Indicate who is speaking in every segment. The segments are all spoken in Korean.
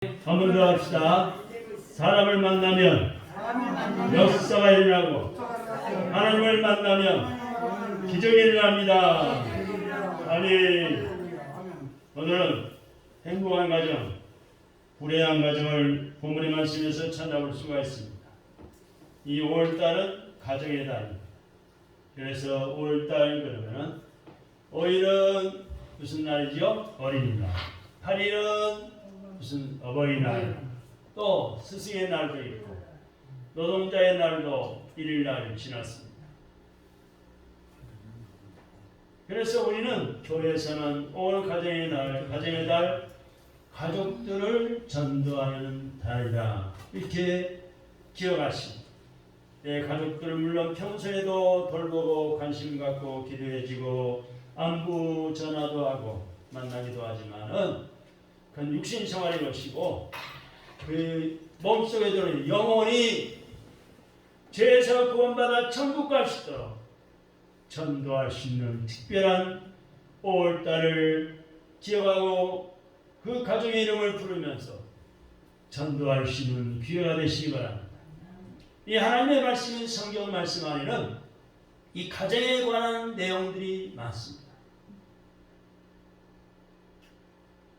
Speaker 1: 한 번 더 합시다. 사람을 만나면 역사가 일어나고 하나님을 만나면 기적이 일어납니다. 아멘. 오늘은 행복한 가정, 불행한 가정을 본문의 말씀에서 찾아볼 수가 있습니다. 이 5월달은 가정의 달입니다. 그래서 5월달 그러면은 5일은 무슨 날이죠? 어린이날. 8일은 무슨 어버이날. 또 스승의 날도 있고 노동자의 날도 1일날 지났습니다. 그래서 우리는 교회에서는 5월 가정의 달, 가족들을 전도하는 달이다 이렇게 기억하십니다. 내 가족들을 물론 평소에도 돌보고 관심 갖고 기도해주고 안부 전화도 하고 만나기도 하지만은 그건 육신 생활이 것이고 그 몸속에 들어있는 영혼이 죄에서 구원받아 천국 갈 수 있도록 전도할 수 있는 특별한 5월달을 기억하고 그 가정의 이름을 부르면서 전도할 수 있는 기회가 되시기 바랍니다. 이 하나님의 말씀인 성경 말씀 안에는 이 가정에 관한 내용들이 많습니다.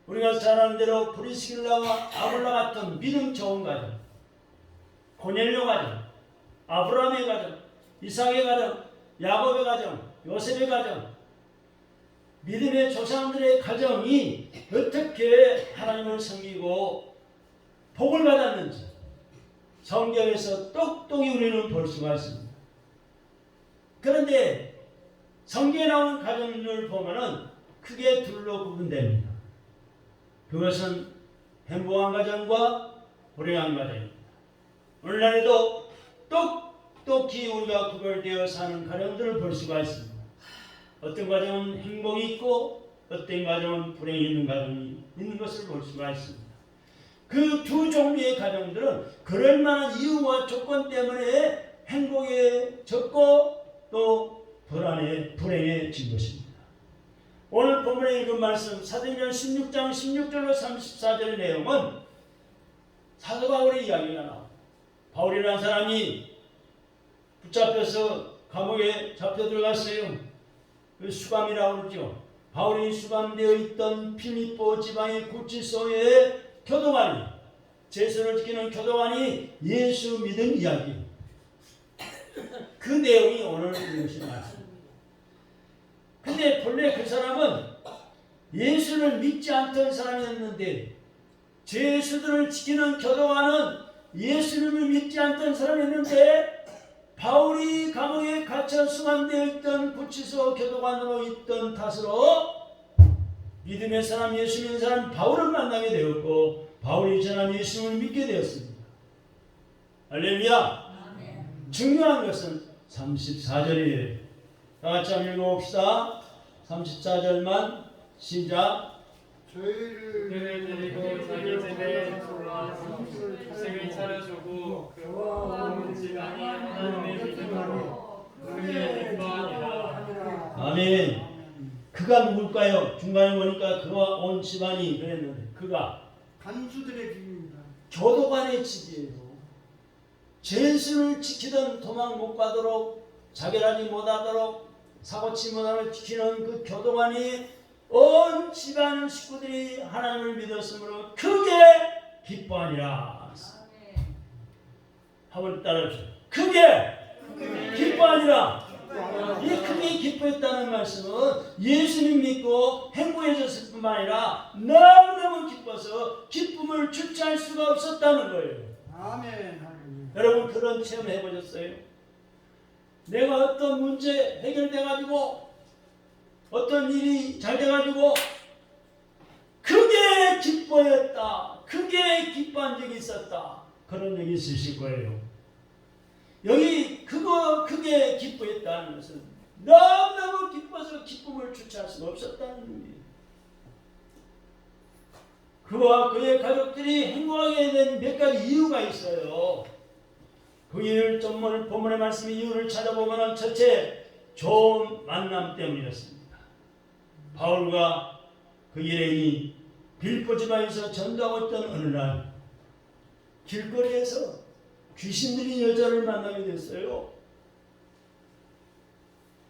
Speaker 1: 우리가 잘 아는 대로 브리스길라와 아굴라 같은 믿음 좋은 가정, 고넬료 가정, 아브라함의 가정, 이삭의 가정, 야곱의 가정, 요셉의 가정, 믿음의 조상들의 가정이 어떻게 하나님을 섬기고 복을 받았는지 성경에서 똑똑히 우리는 볼 수가 있습니다. 그런데 성경에 나오는 가정을 보면은 크게 둘로 구분됩니다. 그것은 행복한 가정과 불행한 가정입니다. 오늘날에도 똑똑히 우리가 구별되어 사는 가정들을 볼 수가 있습니다. 어떤 가정은 행복이 있고 어떤 가정은 불행이 있는 가정이 있는 것을 볼 수가 있습니다. 그 두 종류의 가정들은 그럴 만한 이유와 조건 때문에 행복해졌고 또 불행해진 것입니다. 오늘 본문에 읽은 말씀 사도행전 16장 16절로 34절의 내용은 사도 바울의 이야기가 나옵니다. 바울이라는 사람이 붙잡혀서 감옥에 잡혀 들어갔어요. 그 수감이라고 그러죠. 바울이 수감되어 있던 필립보 지방의 구치소에 교도관이, 제수를 지키는 교도관이 예수 믿은 이야기. 그 내용이 오늘 읽으신 말씀입니다. 근데 본래 그 사람은 예수를 믿지 않던 사람이었는데 제수들을 지키는 교도관은 예수님을 믿지 않던 사람이었는데 바울이 감옥에 갇혀 수감되어 있던 구치소 교도관으로 있던 탓으로 믿음의 사람, 예수 믿는 사람 바울을 만나게 되었고 바울이 전한 예수님을 믿게 되었습니다. 할렐루야. 중요한 것은 34절이에요. 다 같이 한번 읽어봅시다. 34절만 시작.
Speaker 2: 저희를 데리고 자기 집에 음식을 차려주고 그와 온 집안이 하나님의 믿음으로 그의 기뻐하니라.
Speaker 1: 아멘. 그가 누굴까요? 중간에 보니까 그와 온 집안이 그랬는데 그가
Speaker 3: 간수들의 집입니다.
Speaker 1: 교도관의 집이에요. 죄수를 지키던 도망 못 가도록 자결하지 못하도록 사고치 못하도록 지키는 그 교도관이 온 집안 식구들이 하나님을 믿었으므로 크게 기뻐하니라. 한번 따라합시다. 크게 기뻐하니라. 이 크게 기뻐했다는 말씀은 예수님 믿고 행복해졌을 뿐만 아니라 너무너무 기뻐서 기쁨을 주체할 수가 없었다는 거예요.
Speaker 3: 아멘.
Speaker 1: 여러분 그런 체험 해보셨어요? 내가 어떤 문제 해결돼가지고 어떤 일이 잘 돼가지고 크게 기뻐했다. 크게 기뻐한 적이 있었다. 그런 적이 있으실 거예요. 여기 그거 크게 기뻐했다는 것은 너무너무 기뻐서 기쁨을 주체할 수가 없었다는 겁니다. 그와 그의 가족들이 행복하게 된 몇 가지 이유가 있어요. 그 이유를 좀 오늘 본문의 말씀의 이유를 찾아보면 첫째 좋은 만남 때문이었습니다. 바울과 그 일행이 빌립보 지방에서 전도하고 있던 어느 날 길거리에서 귀신 들린 여자를 만나게 됐어요.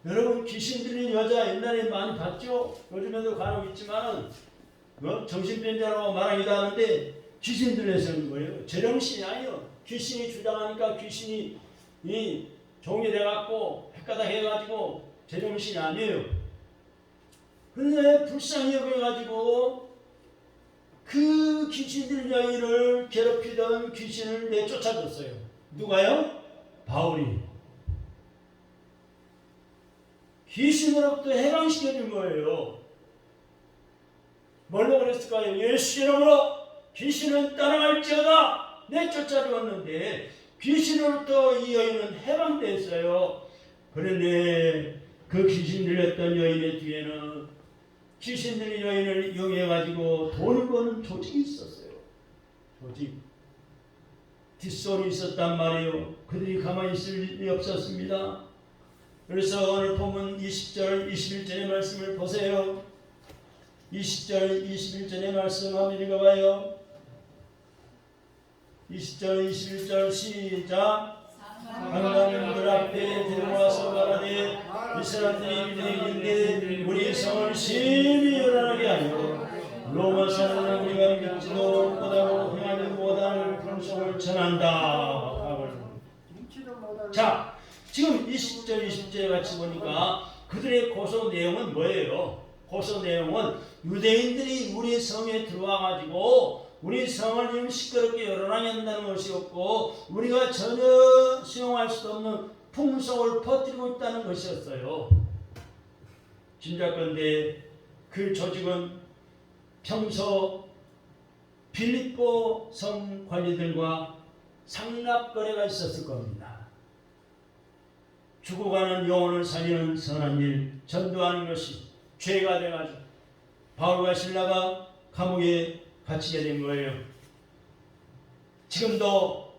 Speaker 1: 여러분, 귀신 들린 여자 옛날에 많이 봤죠? 요즘에도 간혹 있지만은 정신병자라고 말하기도 하는데 귀신 들려서는 거예요. 제정신이 아니에요. 귀신이 주장하니까 귀신이 종이 돼갖고 헷가닥 해가지고 제정신이 아니에요. 그런데 불쌍히 여겨가지고 그 귀신 들린 여인을 괴롭히던 귀신을 내쫓아줬어요. 누가요? 바울이. 귀신으로부터 해방시켜준 거예요. 뭘로 그랬을까요? 예수 이름으로 귀신은 따라갈지어다. 내쫓아주었는데 귀신으로부터 이 여인은 해방됐어요. 그런데 그 귀신 들렸던 여인의 뒤에는 귀신 들린 여인을 이용해가지고 돈을 버는 조직이 있었어요. 조직. 뒷소리 있었단 말이에요. 그들이 가만히 있을 일이 없었습니다. 그래서 오늘 본문 20절, 21절의 말씀을 보세요. 20절, 21절의 말씀 한번 읽어봐요. 20절, 21절 시작. 강간인들 앞에 데려와서 말하되 이 사람들이 믿으리인데 우리 성을 심히 요란하게 하여 로마 사람은 우리가 믿지도 못하고 행하지 못할 풍속을 전한다. 자, 지금 20절, 20절에 같이 보니까 그들의 고소 내용은 뭐예요? 고소 내용은 유대인들이 우리 성에 들어와가지고 우리 성을 지금 시끄럽게 요란하게 한다는 것이었고 우리가 전혀 수용할 수 없는 풍속을 퍼뜨리고 있다는 것이었어요. 짐작건대 그 조직은 평소 빌립보 성 관리들과 상납거래가 있었을 겁니다. 죽어가는 영혼을 살리는 선한 일, 전도하는 것이 죄가 돼가지고 바울과 실라가 감옥에 갇히게 된 거예요. 지금도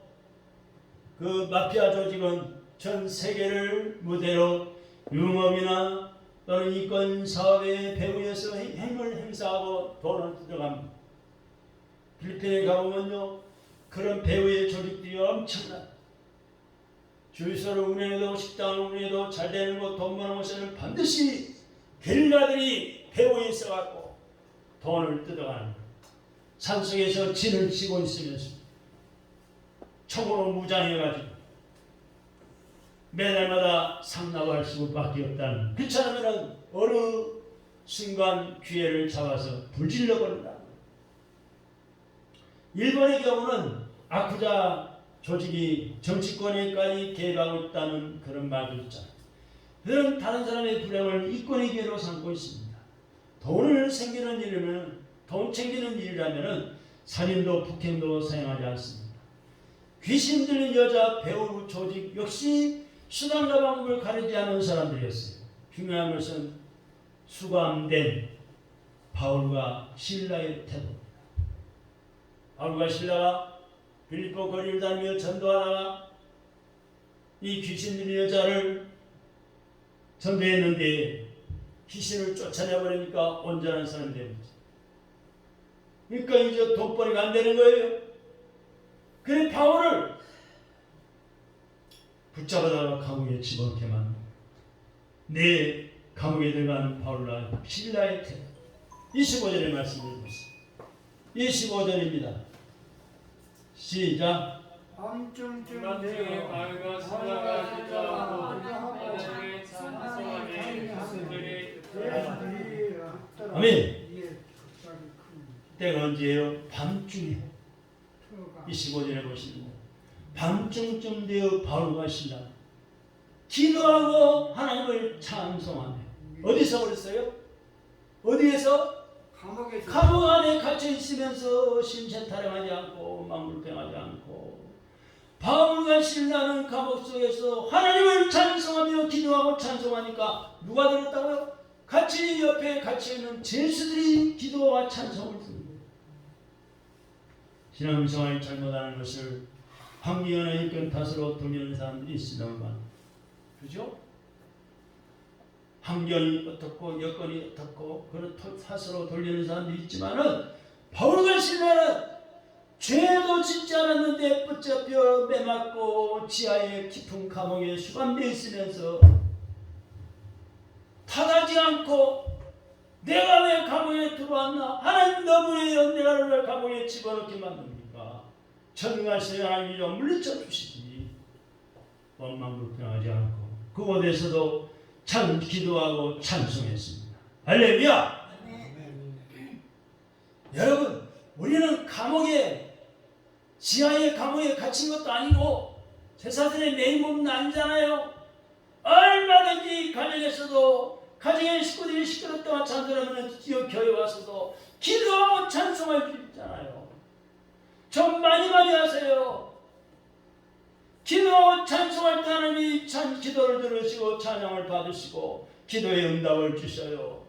Speaker 1: 그 마피아 조직은 전 세계를 무대로 융업이나 또는 이권 사업의 배후에서 힘을 행사하고 돈을 뜯어갑니다. 필리핀에 가보면요, 그런 배후의 조직들이 엄청나. 주유소를 운영해도 식당을 운영해도 잘 되는 곳, 돈 버는 곳에는 반드시 게릴라들이 배후에 있어갖고 돈을 뜯어가는 거예요. 산속에서 진을 치고 있으면서 총으로 무장해가지고 매달마다 상납할 수밖에 없다는. 그렇지 않으면 어느 순간 기회를 잡아서 불질러 버린다. 일본의 경우는 아쿠자 조직이 정치권에까지 개입하고 있다는 그런 말도 있잖아요. 그런 다른 사람의 불행을 이권의 기회로 삼고 있습니다. 돈을 챙기는 일이면, 돈 챙기는 일이라면 살인도 폭행도 사용하지 않습니다. 귀신 들린 여자 배우 조직 역시 수단과 방법을 가리지 않은 사람들이었어요. 중요한 것은 수감된 바울과 실라의 태도입니다. 바울과 실라가 빌립보 거리를 다니며 전도하다가 이 귀신 들린 여자를 전도했는데 귀신을 쫓아내버리니까 온전한 사람이 됩니다. 그러니까 이제 돈벌이가 안 되는 거예요. 그래 바울을 붙잡아다가 감옥에 집어넣게만 내 감옥에 들어가는 바울과 실라의 태도. 25절의 말씀을 보세요. 25절입니다. 시작.
Speaker 3: 밤중쯤
Speaker 2: 밤중에 바울과 실라가 기도하고 하나님의 찬송하니 그들이
Speaker 1: 아멘. 때가 언제예요? 밤중에. 25절에 보시면 밤중쯤 되어 바울과 실라 기도하고 하나님을 찬송하며. 어디서 그랬어요? 어디에서? 감옥 안에 갇혀 있으면서 신체 타령하지 않고 만물병하지 않고 바울과 실라는 감옥 속에서 하나님을 찬송하며 기도하고 찬송하니까 누가 들었다고요? 같이 옆에 갇혀 있는 죄수들이 기도와 찬송을 듣는 거예요. 신앙생활을 잘못하는 것을 환경이나 인권 탓으로 돌리는 사람들이 있습니다만, 그죠? 환경이 어떻고 여건이 어떻고 그런 탓으로 돌리는 사람들이 있지만은 바울과 실라는 죄도 짓지 않았는데 붙잡혀 매맞고 지하의 깊은 감옥에 수감되어 있으면서 타가지 않고 내가 왜 감옥에 들어왔나? 하나님 너무해요. 내가 왜 감옥에 집어넣게 만듭니까? 천국하시는 하나님이 좀 물리쳐 주시지. 원망불평하지 않고 그곳에서도 참 기도하고 찬송했습니다. 할렐루야! 여러분, 우리는 지하의 감옥에 갇힌 것도 아니고 제사들의 매임범은 아니잖아요. 얼마든지 가정에서도 가정의 식구들이 시끄럽다고 찬송하면 교회 와서도 기도하고 찬송할 수 있잖아요. 좀 많이 하세요. 기도하고 찬송할 때 하나님이 참 기도를 들으시고 찬양을 받으시고 기도의 응답을 주셔요.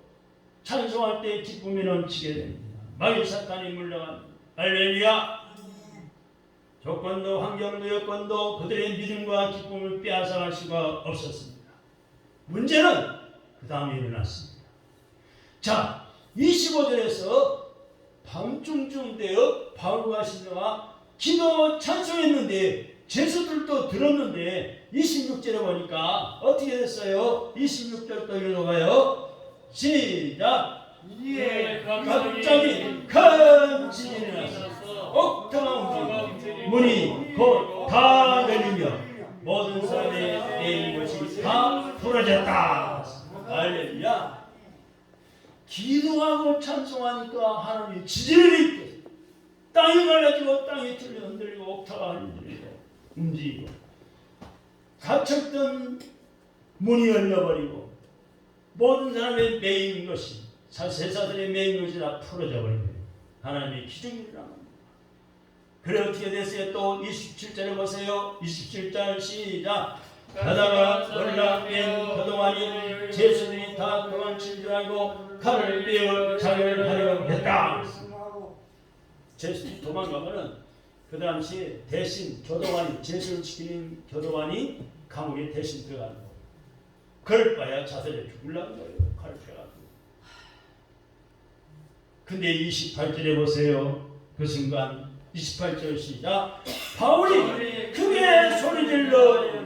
Speaker 1: 찬송할 때 기쁨이 넘치게 됩니다. 마귀 사탄이 물러갑니다. 할렐루야! 조건도 환경도 여건도 그들의 믿음과 기쁨을 빼앗아갈 수가 없었습니다. 문제는 그 다음에 일어났습니다. 자, 25절에서 밤중쯤 되어 바울과 실라가 기도 찬송했는데 제수들도 들었는데 26절에 보니까 어떻게 됐어요? 26절도 읽어봐요. 시작!
Speaker 3: 예.
Speaker 1: 갑자기 큰 지진이 났어. 옥타가 움직이고 문이 곧 다 열리며 모든 사람의 내린 것이 다 풀어졌다. 할렐루야. 기도하고 찬송하니까 하나님이 지진을 일으켰어요. 땅이 갈라지고 땅이 틀려 흔들리고 옥타가 흔들리고 움직이고 닫혔던 문이 열려버리고 모든 사람의 매인 것이 세사들의 매인 것이 다 풀어져 버린 거예요. 하나님의 기적이 일어납니다. 그래 어떻게 됐어요? 또 27절에 보세요. 27절 시작. 가다가 놀랍게 그동안이 제수들이 다 도망친 줄 알고 칼을 빼어 자기를 하려고 했다. 제수들이 도망가면은 그 당시에 대신 교도관이 제수를 지키는 교도관이 감옥에 대신 들어가는 거예요. 그럴 바야 자살해 죽으려는 거예요. 칼을 빼가지고. 근데 28절에 보세요. 그 순간 28절 시작. 바울이 크게 소리질러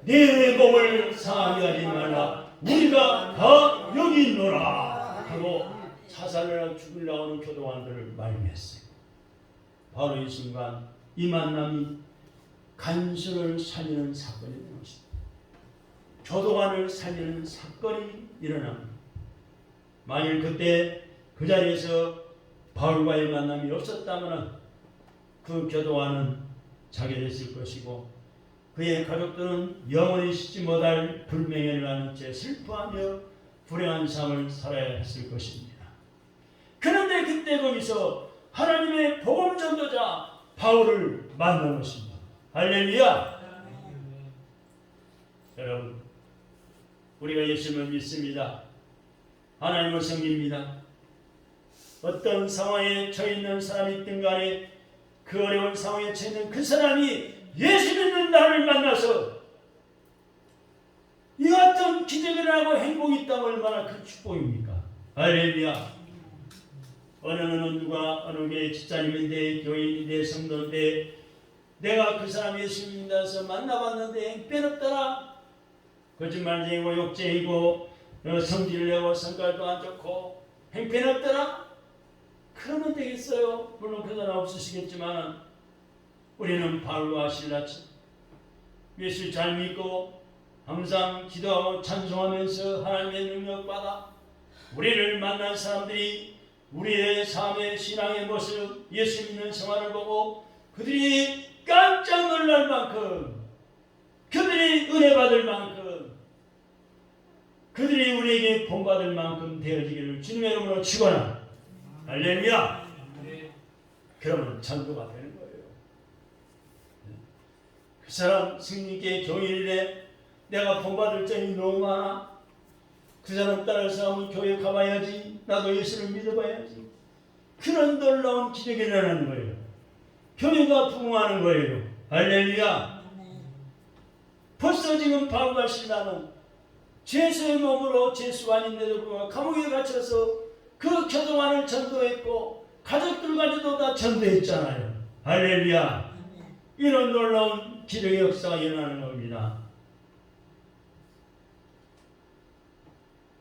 Speaker 1: 내 몸을 상하게 하지 말라. 우리가 다 여기 있노라 하고 자살을 하고 죽으려고 하는 교도관들을 말했어요. 바로 이 순간 이 만남이 간수를 살리는 사건이 일어났습니다. 교도관을 살리는 사건이 일어납니다. 만일 그때 그 자리에서 바울과의 만남이 없었다면 그 교도관은 자결했을 것이고 그의 가족들은 영원히 쉬지 못할 불명예를 하는 채 슬퍼하며 불행한 삶을 살아야 했을 것입니다. 그런데 그때 거기서 하나님의 복음 전도자 바울을 만난 것입니다. 할렐루야! 여러분, 우리가 예수님을 믿습니다. 하나님을 섬깁니다. 어떤 상황에 처해 있는 사람이 있든 간에 그 어려운 상황에 처해 있는 그 사람이 예수 믿는 나를 만나서 이 같은 기적을 하고 행복이 있다면 얼마나 큰 축복입니까? 할렐루야! 어느 누가 어느 교회 집사님인데 교인인데 성도인데 내가 그 사람 예수 믿는다서 만나봤는데 행편없더라. 거짓말쟁이고 욕쟁이고 성질을 내고 성깔도 안 좋고 행편없더라. 그러면 되겠어요. 물론 그건 없으시겠지만 우리는 바울과 실라처럼 예수 잘 믿고 항상 기도하고 찬송하면서 하나님의 능력받아 우리를 만난 사람들이 우리의 삶의 신앙의 모습 예수 믿는 생활을 보고 그들이 깜짝 놀랄 만큼 그들이 은혜 받을 만큼 그들이 우리에게 본받을 만큼 되어지기를 주님의 이름으로 축원합니다. 할렐루야. 그러면 전도가 되는 거예요. 그 사람 승리께 교인이래 내가 본받을 점이 너무 많아. 그 사람 따라서 한번 교회 가봐야지. 나도 예수를 믿어봐야지. 그런 놀라운 기적이 일어나는 거예요. 교회가 부흥하는 거예요. 할렐루야. 벌써 지금 바울과 실라는 죄수의 몸으로 죄수가 아닌데도 불구하고 감옥에 갇혀서 그 교도관을 전도했고 가족들까지도 다 전도했잖아요. 할렐루야. 이런 놀라운 기적의 역사가 일어나는 겁니다.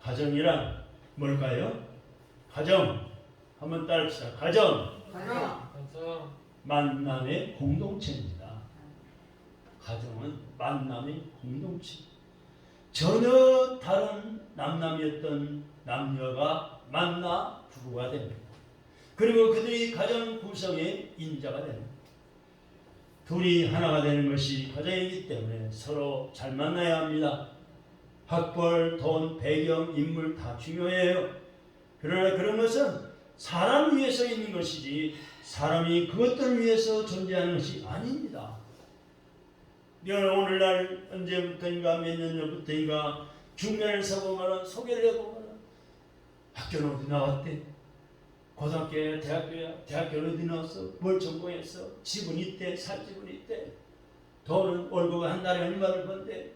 Speaker 1: 가정이란 뭘까요? 가정 한번 따라합시다. 가정
Speaker 2: 가정
Speaker 1: 만남의 공동체입니다. 가정은 만남의 공동체. 전혀 다른 남남이었던 남녀가 만나 부부가 됩니다. 그리고 그들이 가정 구성의 인자가 됩니다. 둘이 하나가 되는 것이 가정이기 때문에 서로 잘 만나야 합니다. 학벌, 돈, 배경, 인물 다 중요해요. 그러나 그런 것은 사람을 위해서 있는 것이지 사람이 그것들을 위해서 존재하는 것이 아닙니다. 오늘날 언제부터인가 몇 년 전부터인가 중면에서 보면 소개를 해보면 학교는 어디 나왔대? 고등학교야? 대학교야? 대학교는 어디 나왔어? 뭘 전공했어? 집은 있대? 살 집은 있대? 돈은 월급 한 달에 얼마를 번대?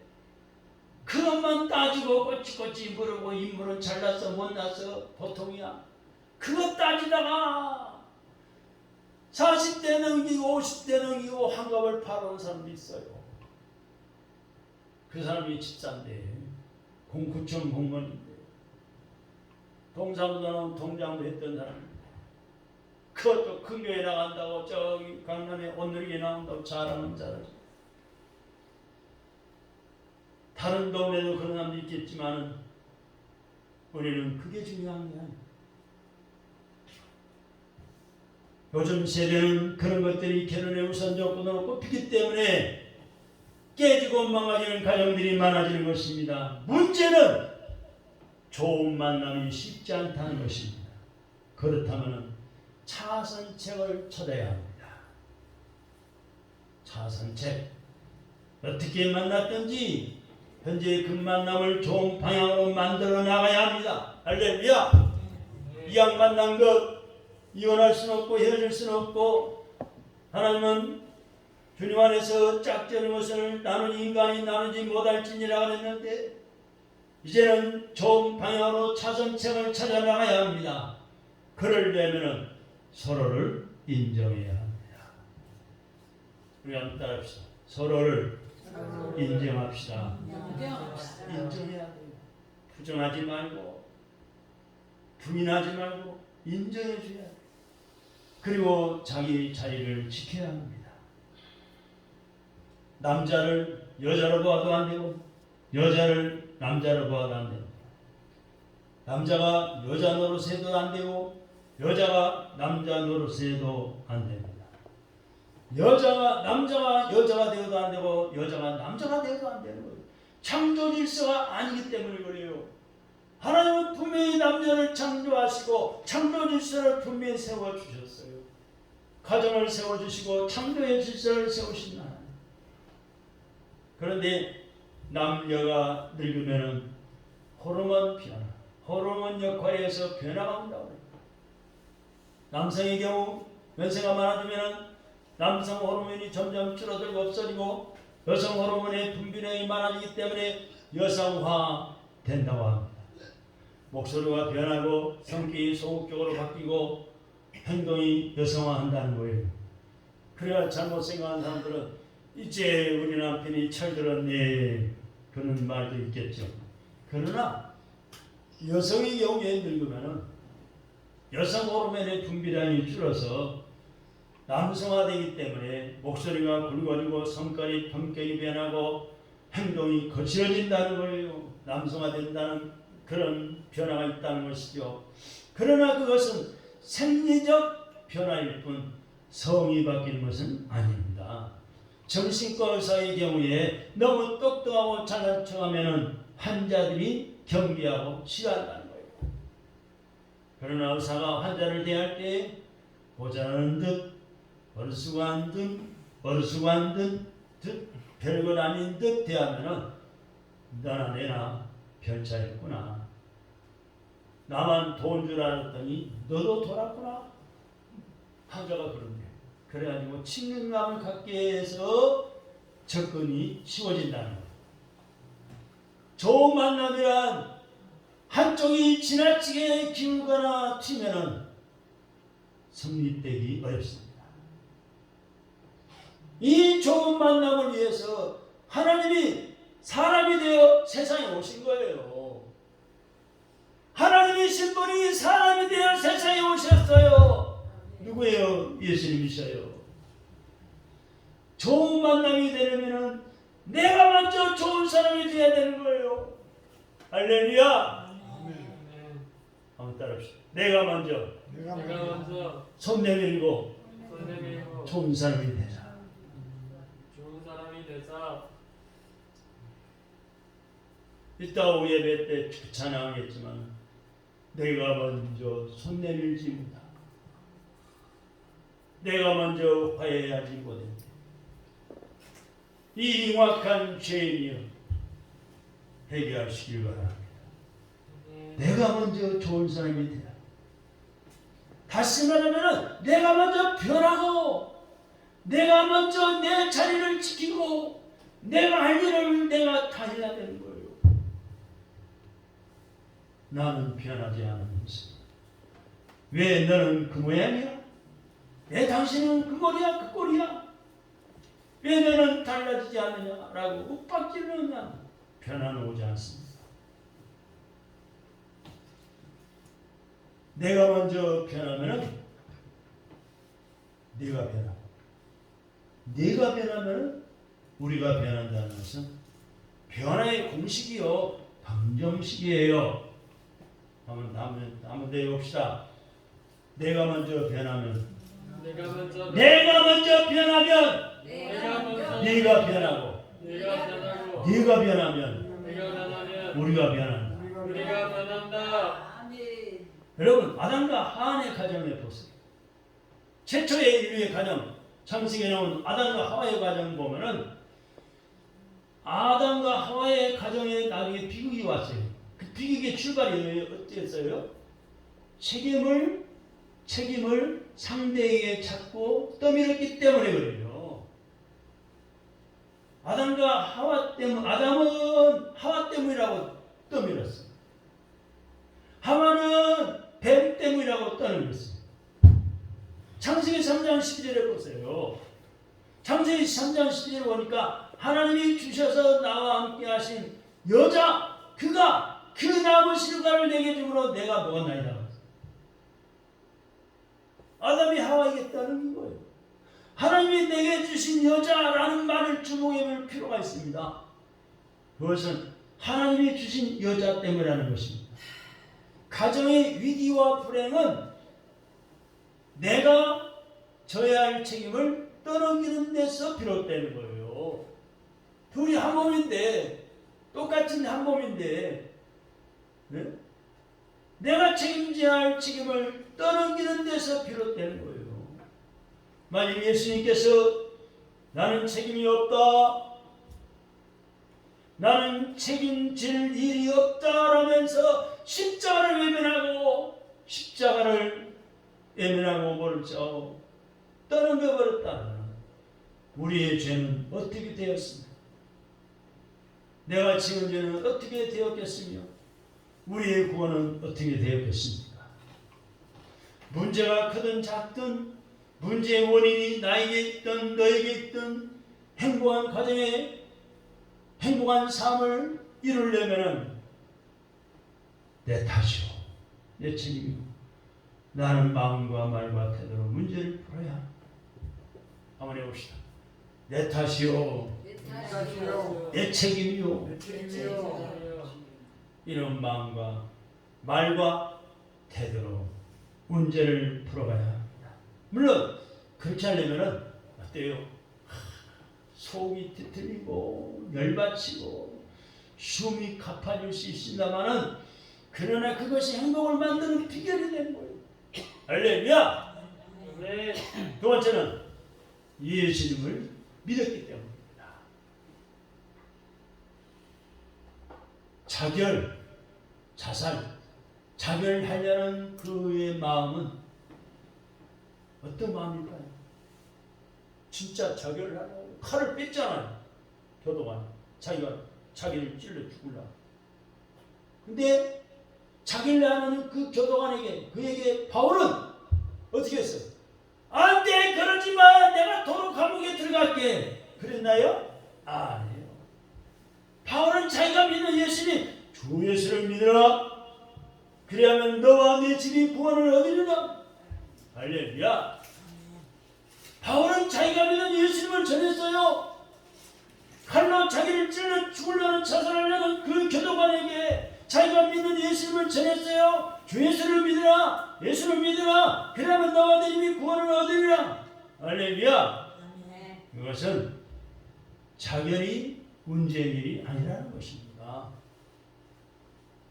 Speaker 1: 그것만 따지고 꼬치꼬치 물어보고 인물은 잘났어 못났어 보통이야. 그것 따지다가 40대 넘기고 50대 넘기고 한갑을 팔아온 사람도 있어요. 그 사람이 집사인데 공구청 공무원인데 동사무소 나오면 동장도 했던 사람인데 그것도 큰 교회 나간다고 저기 강남에 온누리에 나온다고 잘하는 자라지. 다른 동네도 그런 사람도 있겠지만 우리는 그게 중요한 게 아니에요. 요즘 세대는 그런 것들이 결혼의 우선 조건으로 꼽히기 때문에 깨지고 망가지는 가정들이 많아지는 것입니다. 문제는 좋은 만남이 쉽지 않다는 것입니다. 그렇다면 차선책을 찾아야 합니다. 차선책. 어떻게 만났든지 현재 그 만남을 좋은 방향으로 만들어 나가야 합니다. 할렐루야. 이왕 만난 것 이혼할 수는 없고 헤어질 수는 없고 하나님은 주님 안에서 짝지는 것을 나눈 인간이 나누지 못할지니라 그랬는데 이제는 좋은 방향으로 차선책을 찾아 나가야 합니다. 그러려면 서로를 인정해야 합니다. 우리 한번 따라합시다. 서로를 인정합시다. 인정해야 돼요. 부정하지 말고 부인하지 말고 인정해 줘야 돼요. 그리고 자기 자리를 지켜야 합니다. 남자를 여자로 봐도 안 되고 여자를 남자로 봐도 안 됩니다. 남자가 여자 노릇해도 안 되고 여자가 남자 노릇해도 안 됩니다. 남자가 여자가 되어도 안 되고 여자가 남자가 되어도 안 되는 거예요. 창조 질서가 아니기 때문에 그래요. 하나님은 분명히 남자를 창조하시고 창조 질서를 분명히 세워주셨어요. 가정을 세워주시고 창조의 질서를 세우신 하나님. 그런데 남녀가 늙으면 호르몬 역할에서 변화가 온다고 해요. 남성의 경우 연세가 많아지면 남성 호르몬이 점점 줄어들고 없어지고 여성 호르몬의 분비량이 많아지기 때문에 여성화 된다고 합니다. 목소리가 변하고 성격이 소극적으로 바뀌고 행동이 여성화한다는 거예요. 그래야 잘못 생각하는 사람들은 이제 우리 남편이 철들었네 그런 말도 있겠죠. 그러나 여성의 경우에 늙으면 여성 호르몬의 분비량이 줄어서 남성화되기 때문에 목소리가 굵어지고 성깔이 품격이 변하고 행동이 거칠어진다는 거예요. 남성화된다는 그런 변화가 있다는 것이죠. 그러나 그것은 생리적 변화일 뿐 성이 바뀌는 것은 아닙니다. 정신과 의사의 경우에 너무 똑똑하고 잘난 척하면 환자들이 경계하고 싫어한다는 거예요. 그러나 의사가 환자를 대할 때 보자는 듯 어리숙한 듯 별것 아닌 듯 대하면은 너나 내나 별 차이구나. 나만 돈 줄 알았더니 너도 돌았구나. 환자가 그런데 그래가지고 친근감을 갖게 해서 접근이 쉬워진다는 거예요. 좋은 만남이란 한쪽이 지나치게 기울거나 튀면은 성립되기 어렵습니다. 이 좋은 만남을 위해서 하나님이 사람이 되어 세상에 오신 거예요. 하나님이신 분이 사람이 되어 세상에 오셨어요. 누구예요? 예수님이셔요. 좋은 만남이 되려면 내가 먼저 좋은 사람이 되어야 되는 거예요. 할렐루야. 한번 따라합시다. 내가 먼저
Speaker 2: 내가 먼저
Speaker 1: 손 내밀고
Speaker 2: 손 내밀고
Speaker 1: 좋은 사람이 되자.
Speaker 2: 좋은 사람이 되자.
Speaker 1: 이따 오후 예배 때 찬양하겠지만 내가 먼저 손 내밀지 못하. 내가 먼저 화해하지 못했는데 이 흉악한 죄인이여 해결하시길 바랍니다. 내가 먼저 좋은 사람이 되라. 다시 말하면 내가 먼저 변하고 내가 먼저 내 자리를 지키고 내가 할 일을 내가 다 해야 되는 거예요. 나는 변하지 않은 모습. 왜 너는 그 모양이야? 왜 당신은 그 머리야 그 꼴이야? 왜 너는 달라지지 않느냐라고 윽박지르는 나 변화는 오지 않습니다. 내가 먼저 변하면은 네가 변하고 네가 변하면은 우리가 변한다는 것은 변화의 공식이요 방정식이에요. 한번 내봅시다. 내가 먼저 변하면
Speaker 2: 내가 먼저
Speaker 1: 변하면 네가 변하고
Speaker 2: 내가 변하고
Speaker 1: 네가 변하면
Speaker 2: 내가 변하면
Speaker 1: 우리가 변한다.
Speaker 2: 우리가 변한다.
Speaker 1: 여러분 아담과 하와의 가정을 보세요. 최초의 인류의 가정 창세기에 나온 아담과 하와의 가정 보면은 아담과 하와의 가정에 나중에 비극이 왔어요. 그 비극의 출발이 어땠어요? 책임을 상대에게 찾고 떠밀었기 때문에 그래요. 아담과 하와 때문, 아담은 하와 때문이라고 떠밀었어요. 하와는 뱀 때문이라고 떠밀었어요. 창세기 3장 12절에 보세요. 창세기 3장 12절에 보니까 하나님이 주셔서 나와 함께 하신 여자 그가 그 나무 실과를 내게 주므로 내가 먹었나이다. 아담이 하와에게 따르는 거예요. 하나님이 내게 주신 여자라는 말을 주목해 볼 필요가 있습니다. 그것은 하나님이 주신 여자 때문이라는 것입니다. 가정의 위기와 불행은 내가 져야 할 책임을 떠넘기는 데서 비롯되는 거예요. 둘이 한 몸인데 똑같은 한 몸인데 네? 내가 책임져야 할 책임을 떠넘기는 데서 비롯되는 거예요. 만약 예수님께서 나는 책임이 없다, 나는 책임질 일이 없다라면서 십자가를 외면하고 버렸죠. 떠넘겨버렸다. 우리의 죄는 어떻게 되었습니까? 내가 지은 죄는 어떻게 되었겠으며 우리의 구원은 어떻게 되었겠습니까? 문제가 크든 작든 문제의 원인이 나에게 있든 너에게 있든 행복한 가정에 행복한 삶을 이루려면 내 탓이요, 내 책임이요. 나는 마음과 말과 태도로 문제를 풀어야 합니다. 한번 해봅시다. 내 탓이요, 내 책임이요. 이런 마음과 말과 태도로 문제를 풀어가야 합니다. 물론 그렇게 하려면 어때요? 속이 뒤틀리고 열받치고 숨이 가파질 수 있습니다만은 그러나 그것이 행복을 만드는 비결이 되는 거예요. 할렐루야.
Speaker 2: 네.
Speaker 1: 두 번째는 예수님을 믿었기 때문입니다. 자결하려는 그의 마음은 어떤 마음일까요? 진짜 자결을 하려고 칼을 뺐잖아요. 교도관 자기가 자기를 찔러 죽으려고. 근데 자기를 하는 그 교도관에게 그에게 바울은 어떻게 했어? 안 돼, 그러지 마. 내가 도로 감옥에 들어갈게. 그랬나요? 아니에요. 바울은 자기가 믿는 예수님, 주 예수를 믿으라. 그리하면 너와 네 집이 구원을 얻으리라. 할렐루야. 바울은 자기가 믿는 예수님을 전했어요. 칼로 자기를 찔러 죽으려는 자살하려는 그 교도관에게 자기가 믿는 예수님을 전했어요. 주 예수를 믿으라. 예수를 믿으라. 그러면 너와 내 집이 구원을 얻으리라. 할렐루야. 이것은 자결이 문제의 일이 아니라는 것입니다.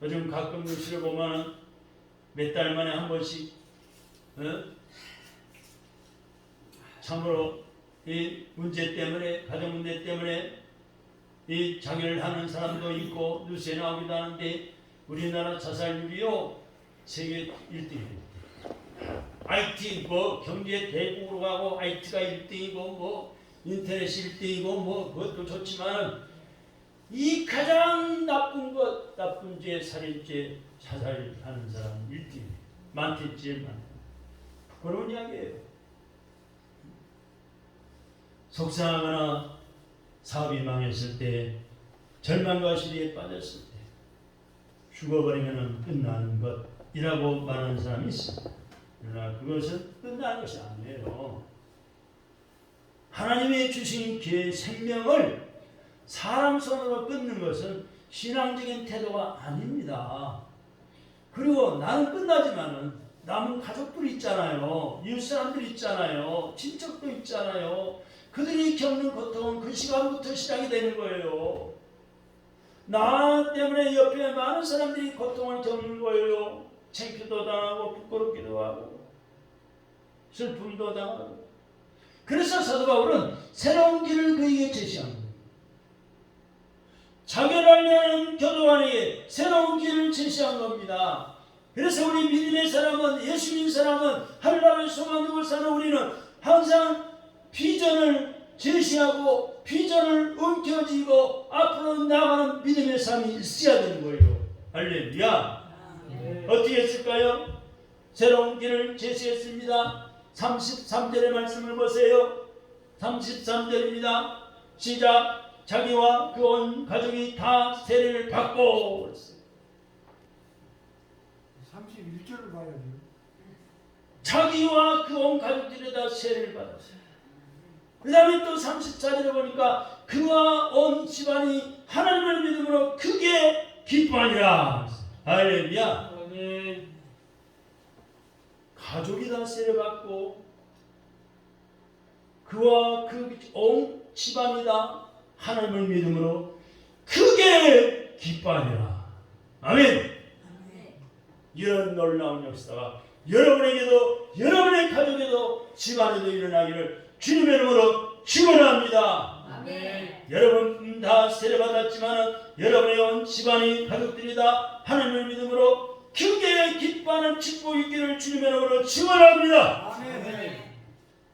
Speaker 1: 요즘 가끔 뉴스를 보면 몇 달 만에 한 번씩 참으로 이 문제 때문에, 가정 문제 때문에 이 자결을 하는 사람도 있고 뉴스에 나오기도 하는데, 우리나라 자살률이요 세계 1등입니다. IT 뭐 경제 대국으로 가고 IT가 1등이고 뭐 인터넷 1등이고 뭐 그것도 좋지만, 이 가장 나쁜 것, 나쁜 죄, 살인죄, 자살하는 사람 1등, 많대 제일 많다. 그런 이야기예요. 속상하거나 사업이 망했을 때, 절망과 시리에 빠졌을 때, 죽어버리면 끝나는 것이라고 말하는 사람이 있습니다. 그러나 그것은 끝나는 것이 아니에요. 하나님이 주신 기회의 생명을 사람 손으로 끊는 것은 신앙적인 태도가 아닙니다. 그리고 나는 끝나지만은 남은 가족들이 있잖아요. 이웃 사람들이 있잖아요. 친척도 있잖아요. 그들이 겪는 고통은 그 시간부터 시작이 되는 거예요. 나 때문에 옆에 많은 사람들이 고통을 겪는 거예요. 창피도 당하고 부끄럽기도 하고 슬픔도 당하고. 그래서 사도 바울은 새로운 길을 그에게 제시한 거예요. 자결하려는 교도관에게 새로운 길을 제시한 겁니다. 그래서 우리 믿음의 사람은, 예수 믿는 사람은, 하늘나라의 소망을 사는 우리는 항상 비전을 제시하고 비전을 움켜쥐고 앞으로 나가는 믿음의 삶이 있어야 되는 거예요. 할렐루야. 어떻게 했을까요? 새로운 길을 제시했습니다. 33절의 말씀을 보세요. 33절입니다. 시작. 자기와 그 온 가족이 다 세례를 받고 그랬어요.
Speaker 3: 31절을 봐야 돼요.
Speaker 1: 자기와 그 온 가족들이 다 세례를 받았어요. 그 다음에 또 34절에 보니까 그와 온 집안이 하나님을 믿음으로 크게 기뻐하니라. 할렐루야.
Speaker 2: 아멘.
Speaker 1: 가족이 다 세례받고 그와 그 온 집안이 다 하나님을 믿음으로 크게 기뻐하니라. 아멘. 이런 놀라운 역사가 여러분에게도, 여러분의 가족에도, 집안에도 일어나기를 주님의 이름으로 축원합니다.
Speaker 2: 아멘.
Speaker 1: 여러분 다 세례받았지만 여러분의 온 집안이, 가족들이 다 하나님을 믿음으로 크게 기뻐하는 축복이 있기를 주님의 이름으로 축원합니다.
Speaker 3: 아멘.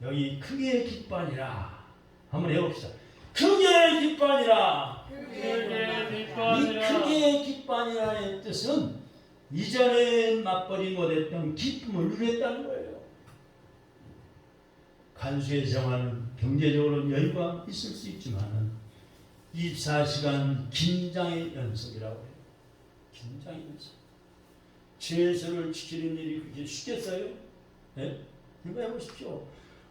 Speaker 1: 여기 크게 기뻐하니라 한번 해봅시다. 크게 기뻐하니라.
Speaker 2: 크게
Speaker 1: 이
Speaker 2: 기뻐하니라.
Speaker 1: 크게 기뻐하니라의 뜻은 이전에 맛보지 못했던 기쁨을 누렸다는 거예요. 간수의 생활은 경제적으로 여유가 있을 수 있지만 24시간 긴장의 연속이라고 해요. 긴장의 연속. 제수를 지키는 일이 그렇게 쉽겠어요? 네? 생각해 보십시오.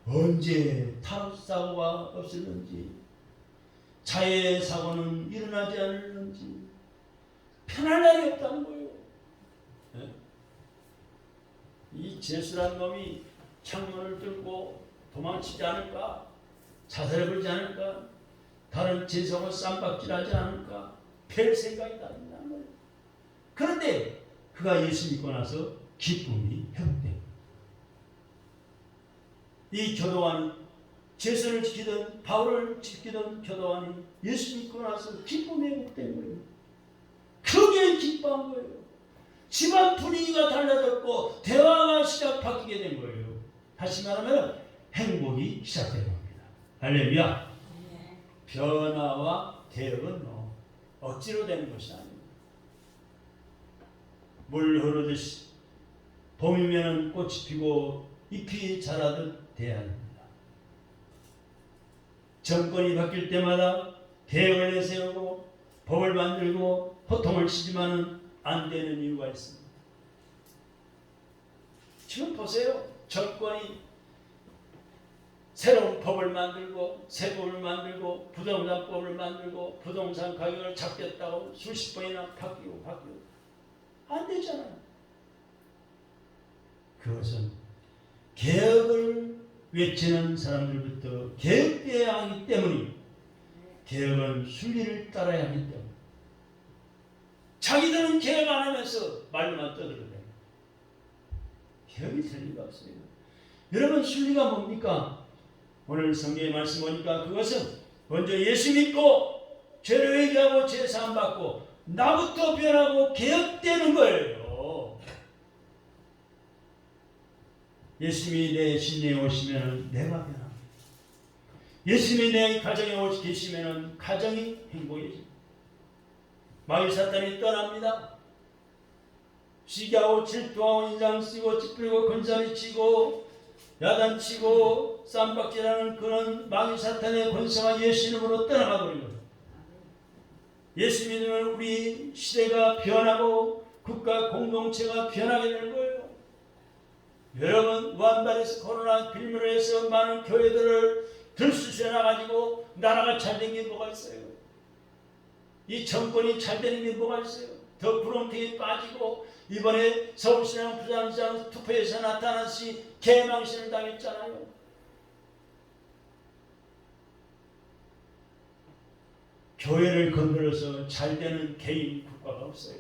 Speaker 1: 언제 탄압 사고가 없었는지, 자해 사고는 일어나지 않았는지 편할 날이 없다는 거예요. 네? 이 제수란 놈이 창문을 뚫고 도망치지 않을까? 자살해버리지 않을까? 다른 제수하고 쌈박질하지 않을까? 별 생각이 나는 거예요. 그런데 그가 예수 믿고 나서 기쁨이 회복돼요. 이 교도관은 제수를 지키던, 바울을 지키던 교도관이 예수 믿고 나서 기쁨이 회복된 거예요. 크게 기뻐한 거예요. 집안 분위기가 달라졌고 대화가 바뀌게 된 거예요. 다시 말하면 행복이 시작된 겁니다. 할렐루야. 변화와 개혁은 억지로 되는 것이 아닙니다. 물 흐르듯이 봄이면 꽃이 피고 잎이 자라듯 돼야 합니다. 정권이 바뀔 때마다 계획을 내세우고 법을 만들고 호통을 치지만은 안 되는 이유가 있습니다. 지금 보세요. 정권이 새로운 법을 만들고 세법을 만들고 부동산법을 만들고 부동산 가격을 잡겠다고 수십 번이나 바뀌고 안 되잖아요. 그것은 개혁을 외치는 사람들부터 개혁되어야 하기 때문에 개혁은 순리를 따라야 하기 때문에 자기들은 개혁 안 하면서 말로만 떠들어대요. 개혁이 될 리가 없어요. 여러분 순리가 뭡니까? 오늘 성경의 말씀 보니까 그것은 먼저 예수 믿고 죄를 회개하고 죄 사함 받고 나부터 변하고 개혁되는 거예요. 예수님이 내 심리에 오시면 내가 변합니다. 예수님이 내 가정에 계시면 가정이 행복해집니다. 마귀 사탄이 떠납니다. 시기하고 질투하고 인상 쓰고 찌푸리고 건사리 치고 야단치고 쌈박질하는 그런 마귀 사탄의 권세가 예수 이름으로 떠나가 버린 거예요. 예수 믿으면 우리 시대가 변하고 국가 공동체가 변하게 되는 거예요. 여러분 우한반에서 코로나 빌미로 해서 많은 교회들을 들쑤셔 놔가지고 나라가 잘 된 게 뭐가 있어요? 이 정권이 잘 되는 게 뭐가 있어요? 더 구렁텅이 빠지고 이번에 서울시장 부산시장 투표에서 나타났시 개망신을 당했잖아요. 교회를 건드려서 잘 되는 개인 국가가 없어요.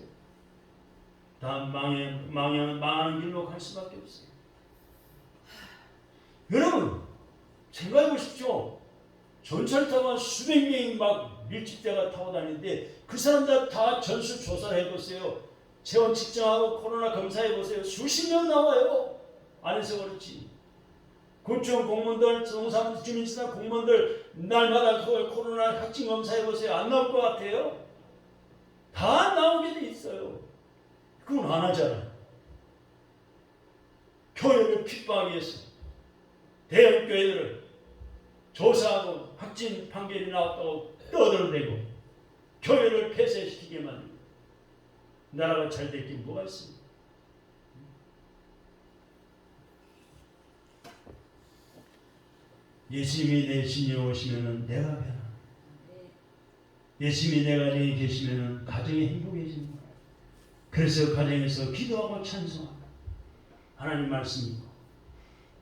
Speaker 1: 다 망하는 길로 갈 수밖에 없어요. 여러분 생각해 보십시오. 전철 타고 수백 명이 막 밀집대가 타고 다니는데 그 사람들 다 전수조사를 해보세요. 체온 측정하고 코로나 검사해보세요. 수십 명 나와요. 안에서 그렇지. 구청 공무원들, 동사무소 주민센터 공무원들 날마다 그걸 코로나 확진 검사해보세요. 안 나올 것 같아요? 다 나오게 돼 있어요. 그건 안 하잖아요. 교회를 핍박하기 위해서 대형 교회들을 조사하고 확진 판결이 나왔다고 떠들어대고 교회를 폐쇄시키게 만들고 나라가 잘 될 게 뭐가 있습니까? 예수님이 내 심리에 오시면 내가 변합니다. 예수님이 내 가정에 계시면 가정이 행복해집니다. 그래서 가정에서 기도하고 찬송하고 하나님 말씀 읽고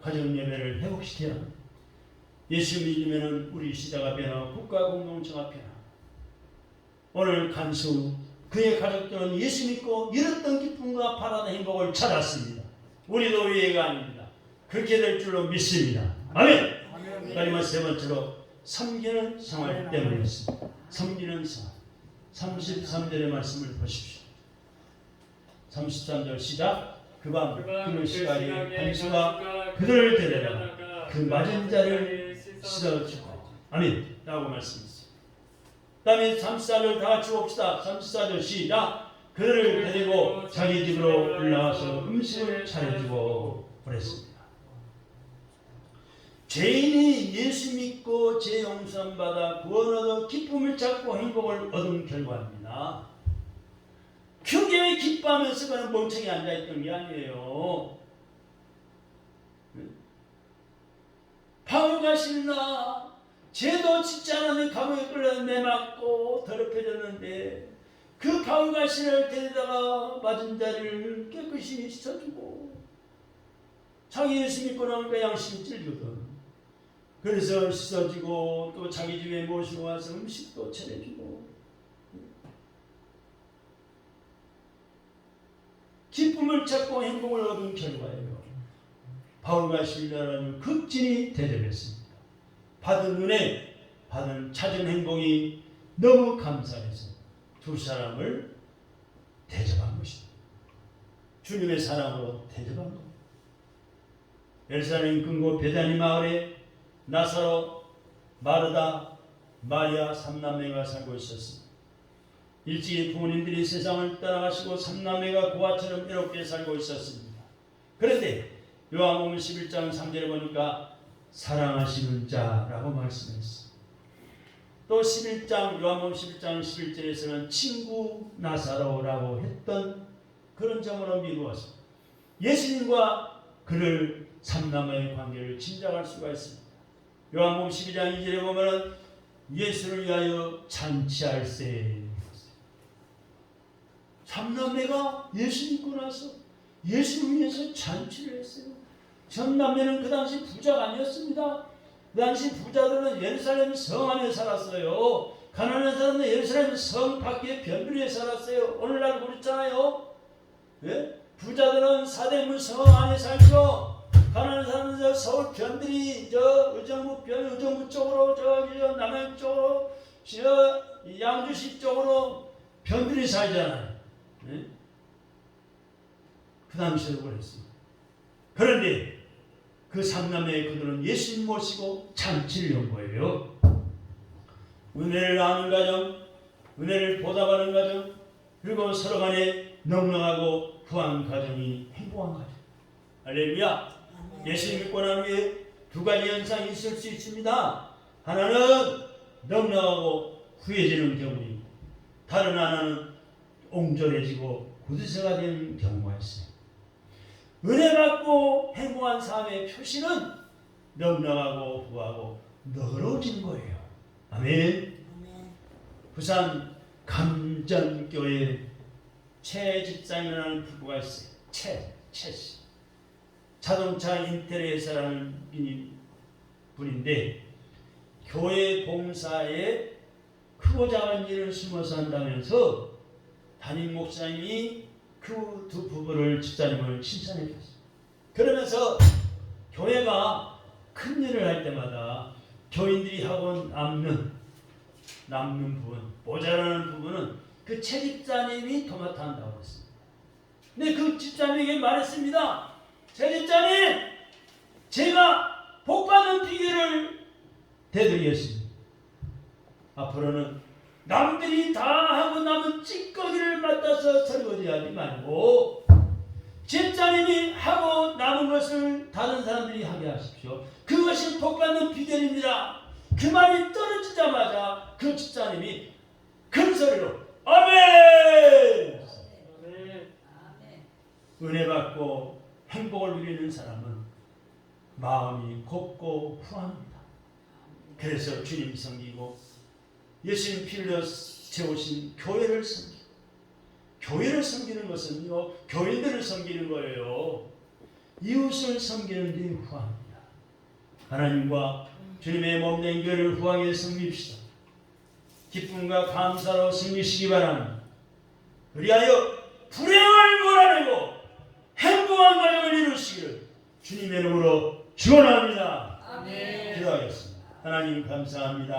Speaker 1: 가정 예배를 회복시켜야 합니다. 예수 믿으면 우리 시대가 변하고 국가 공동체가 변하고 오늘 간수 그의 가족들은 예수 믿고 잃었던 기쁨과 바라는 행복을 찾았습니다. 우리도 예가 아닙니다. 그렇게 될 줄로 믿습니다. 아멘. 마지막 세 번째로 섬기는 생활 때문이었습니다. 섬기는 생활. 33절의 말씀을 보십시오. 33절 시작. 그밤 그 시간에 간수가 그들을 데려다가 그 맞은 자를 씻어주고 아멘 라고 말씀했어요. 그 다음에 34절 다 같이 봅시다. 34절 시작. 그들을 데리고 자기 집으로 올라와서 음식을 차려주고 그랬습니다. 죄인이 예수 믿고 죄 용서함 받아 구원 얻어 기쁨을 찾고 행복을 얻은 결과입니다. 교회에 기뻐하면서 그냥 멍청이 앉아있던 게 아니에요. 바울과 실라 죄도 짓지 않았는데 감옥에 끌려 내맞고 더럽혀졌는데 그 바울과 실라를 데려다가 맞은 자리를 깨끗이 씻어주고 자기 예수 믿고 나니까 양심이 찔거든. 그래서 씻어주고 또 자기 집에 모시고 와서 음식도 차려주고 기쁨을 찾고 행복을 얻은 결과예요. 바울과 실라는 극진히 대접했습니다. 받은 은혜, 찾은 행복이 너무 감사해서 두 사람을 대접한 것입니다. 주님의 사랑으로 대접한 겁니다. 예루살렘 근고 베다니 마을에 나사로, 마르다, 마리아 삼남매가 살고 있었습니다. 일찍이 부모님들이 세상을 떠나가시고 삼남매가 고아처럼 이렇게 살고 있었습니다. 그런데 요한복음 11장 3절에 보니까 사랑하시는 자라고 말씀했어. 또 11장 요한복음 11장 11절에서는 친구 나사로라고 했던 그런 점으로 미루었습니다. 예수님과 그를 삼남매의 관계를 짐작할 수가 있습니다. 요한복음 12장 2절에 보면 예수를 위하여 잔치할세. 삼남매가 예수 믿고 나서 예수를 위해서 잔치를 했어요. 삼남매는 그 당시 부자가 아니었습니다. 그 당시 부자들은 예루살렘 성 안에 살았어요. 가난한 사람은 예루살렘 성 밖에 변두리에 살았어요. 오늘날 그렇잖아요. 예? 부자들은 사대문 성 안에 살죠. 가난한 사람은 저 서울 변두리 저 의정부 쪽으로 저기 저 남양 쪽으로 저 양주시 쪽으로 변두리 살잖아요. 예? 그 당시에도 그랬습니다. 그런데 그 삼남매의 그들은 예수님 모시고 잔치를 연 거예요. 은혜를 아는 가정, 은혜를 보답하는 가정, 그리고 서로 간에 넉넉하고 후한 가정이 행복한 가정. 할렐루야. 예수님 믿고 난 후에 두 가지 현상이 있을 수 있습니다. 하나는 넉넉하고 후해지는 경우이고 다른 하나는 옹졸해지고 구두쇠가 되는 경우가 있어요. 은혜 받고 행복한 삶의 표시는 넉넉하고 후하고 너그러워진 거예요. 아멘. 부산 감전교회 최 집사님이라는 부부가 있어요. 최씨. 자동차 인테리어 회사라는 분인데 교회 봉사에 크고 작은 일을 숨어서 한다면서 담임 목사님이 그 두 부부를 집사님을 칭찬해 줬어요. 그러면서 교회가 큰 일을 할 때마다 교인들이 하고 남는 부분, 모자라는 부분은 그 최 집사님이 도맡아 한다고 했습니다. 근데 그 집사님에게 말했습니다. 최 집사님, 제가 복받는 비결을 대드리겠습니다. 앞으로는 남들이 다 하고 남은 찌꺼기를 맡아서 설거지하지 말고 집사님이 하고 남은 것을 다른 사람들이 하게 하십시오. 그것이 복받는 비결입니다. 그 말이 떨어지자마자 그 집사님이 큰 소리로 아멘!
Speaker 2: 아멘.
Speaker 1: 은혜 받고 행복을 누리는 사람은 마음이 곱고 후합니다. 그래서 주님 섬기고 예수님 피를 채우신 교회를 섬기고, 교회를 섬기는 것은요 교인들을 섬기는 거예요. 이웃을 섬기는 데 후합니다. 하나님과 주님의 몸된 교회를 후하게 섬깁시다. 기쁨과 감사로 섬기시기 바랍니다. 그리하여 불행을 몰아내고 행복한 가정을 이루시기를 주님의 이름으로 축원합니다.
Speaker 2: 아멘.
Speaker 1: 기도하겠습니다. 하나님 감사합니다.